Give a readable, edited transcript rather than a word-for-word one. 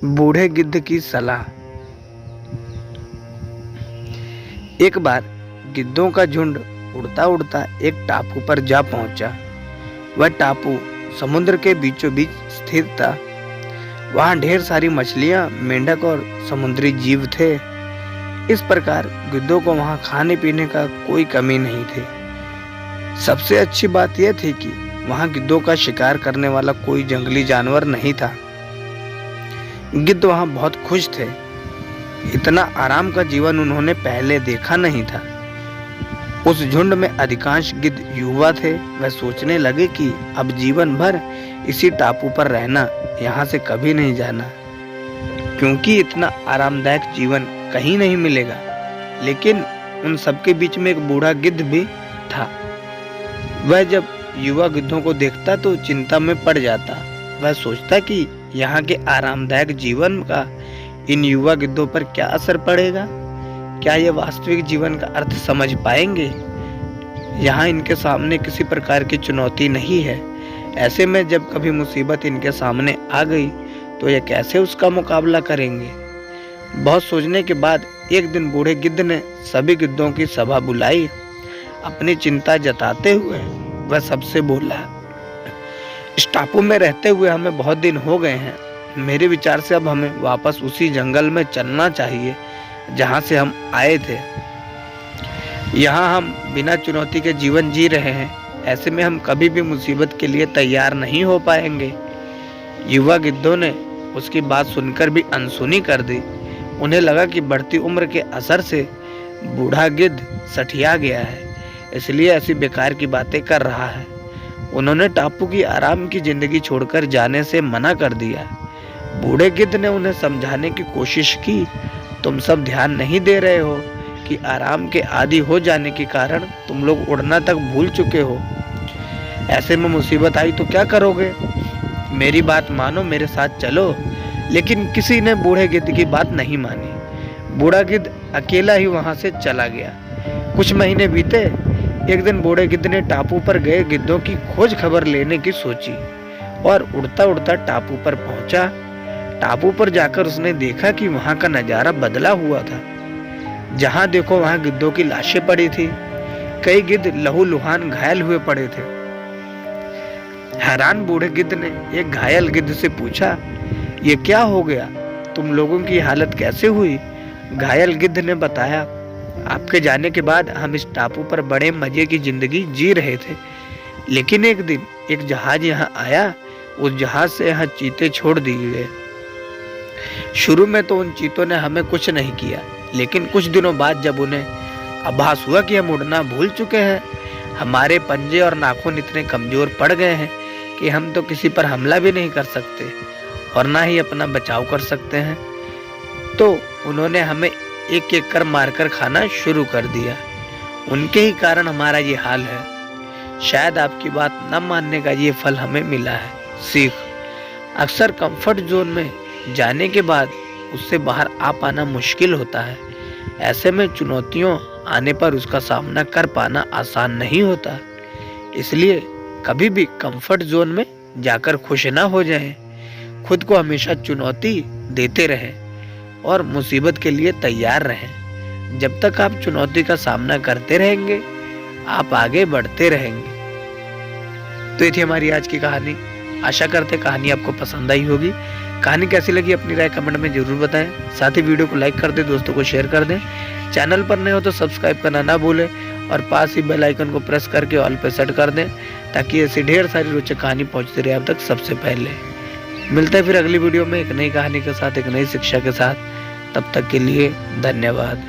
बूढ़े गिद्ध की सलाह। एक बार गिद्धों का झुंड उड़ता उड़ता एक टापू पर जा पहुंचा। वह टापू समुद्र के बीचों बीच स्थित था। वहां ढेर सारी मछलियां, मेंढक और समुद्री जीव थे। इस प्रकार गिद्धों को वहां खाने पीने का कोई कमी नहीं थी। सबसे अच्छी बात यह थी कि वहां गिद्धों का शिकार करने वाला कोई जंगली जानवर नहीं था। गिद्ध वहां बहुत खुश थे। इतना आराम का जीवन उन्होंने पहले देखा नहीं था। उस झुंड में अधिकांश गिद्ध युवा थे। वह सोचने लगे कि अब जीवन भर इसी टापू पर रहना, यहाँ से कभी नहीं जाना, क्योंकि इतना आरामदायक जीवन कहीं नहीं मिलेगा। लेकिन उन सबके बीच में एक बूढ़ा गिद्ध भी था। वह जब युवा गिद्धों को देखता तो चिंता में पड़ जाता। वह सोचता कि यहाँ के आरामदायक जीवन का इन युवा गिद्धों पर क्या असर पड़ेगा। क्या ये वास्तविक जीवन का अर्थ समझ पाएंगे? यहाँ इनके सामने किसी प्रकार की चुनौती नहीं है। ऐसे में जब कभी मुसीबत इनके सामने आ गई तो ये कैसे उसका मुकाबला करेंगे? बहुत सोचने के बाद एक दिन बूढ़े गिद्ध ने सभी गिद्धों की सभा बुलाई। अपनी चिंता जताते हुए वह सबसे बोला, इस टापू में रहते हुए हमें बहुत दिन हो गए हैं। मेरे विचार से अब हमें वापस उसी जंगल में चलना चाहिए जहां से हम आए थे। यहाँ हम बिना चुनौती के जीवन जी रहे हैं। ऐसे में हम कभी भी मुसीबत के लिए तैयार नहीं हो पाएंगे। युवा गिद्धों ने उसकी बात सुनकर भी अनसुनी कर दी। उन्हें लगा कि बढ़ती उम्र के असर से बूढ़ा गिद्ध सठिया गया है, इसलिए ऐसी बेकार की बातें कर रहा है। उन्होंने टापू की आराम की जिंदगी छोड़कर जाने से मना कर दिया। बूढ़े गिद्ध ने उन्हें समझाने की कोशिश की, तुम सब ध्यान नहीं दे रहे हो कि आराम के आदी हो जाने के कारण तुम लोग उड़ना तक भूल चुके हो। ऐसे में मुसीबत आई तो क्या करोगे? मेरी बात मानो, मेरे साथ चलो। लेकिन किसी ने बूढ़े गिद्ध की बात नहीं मानी। बूढ़ा गिद्ध अकेला ही वहां से चला गया। कुछ महीने बीते। एक दिन बूढ़े गिद्ध ने टापू पर गए गिद्धों की खोज खबर लेने की सोची और उड़ता उड़ता टापू पर पहुंचा। टापू पर जाकर उसने देखा कि वहां का नजारा बदला हुआ था। जहां देखो वहां गिद्धों की लाशें पड़ी थी। कई गिद्ध लहूलुहान घायल हुए पड़े थे। हैरान बूढ़े गिद्ध ने एक घायल गिद्ध से पूछा, ये क्या हो गया? तुम लोगों की हालत कैसे हुई? घायल गिद्ध ने बताया, आपके जाने के बाद हम इस टापू पर बड़े मजे की जिंदगी जी रहे थे। लेकिन एक दिन एक जहाज यहाँ आया। उस जहाज से यहाँ चीते छोड़ दिए गए। शुरू में तो उन चीतों ने हमें कुछ नहीं किया, लेकिन कुछ दिनों बाद जब उन्हें आभास हुआ कि हम उड़ना भूल चुके हैं, हमारे पंजे और नाखून इतने कमजोर पड़ गए हैं कि हम तो किसी पर हमला भी नहीं कर सकते और ना ही अपना बचाव कर सकते हैं, तो उन्होंने हमें एक एक कर मारकर खाना शुरू कर दिया। उनके ही कारण हमारा ये हाल है। शायद आपकी बात न मानने का ये फल हमें मिला है। सीख, अक्सर कंफर्ट जोन में जाने के बाद उससे बाहर आ पाना मुश्किल होता है। ऐसे में चुनौतियों आने पर उसका सामना कर पाना आसान नहीं होता। इसलिए कभी भी कंफर्ट जोन में जाकर खुश ना हो जाएं। खुद को हमेशा चुनौती देते रहें और मुसीबत के लिए तैयार रहें। जब तक आप चुनौती का सामना करते रहेंगे, आप आगे बढ़ते रहेंगे। तो ये थी हमारी आज की कहानी। आशा करते कहानी आपको पसंद आई होगी। कहानी कैसी लगी अपनी राय कमेंट में जरूर बताएं। साथ ही वीडियो को लाइक कर दें, दोस्तों को शेयर कर दें। चैनल पर नए हो तो सब्सक्राइब करना ना भूलें और पास ही बेल आइकन को प्रेस करके ऑल पे सेट कर दें, ताकि ऐसी ढेर सारी रोचक कहानी पहुंचती रहे आप तक सबसे पहले। मिलते हैं फिर अगली वीडियो में एक नई कहानी के साथ, एक नई शिक्षा के साथ। तब तक के लिए धन्यवाद।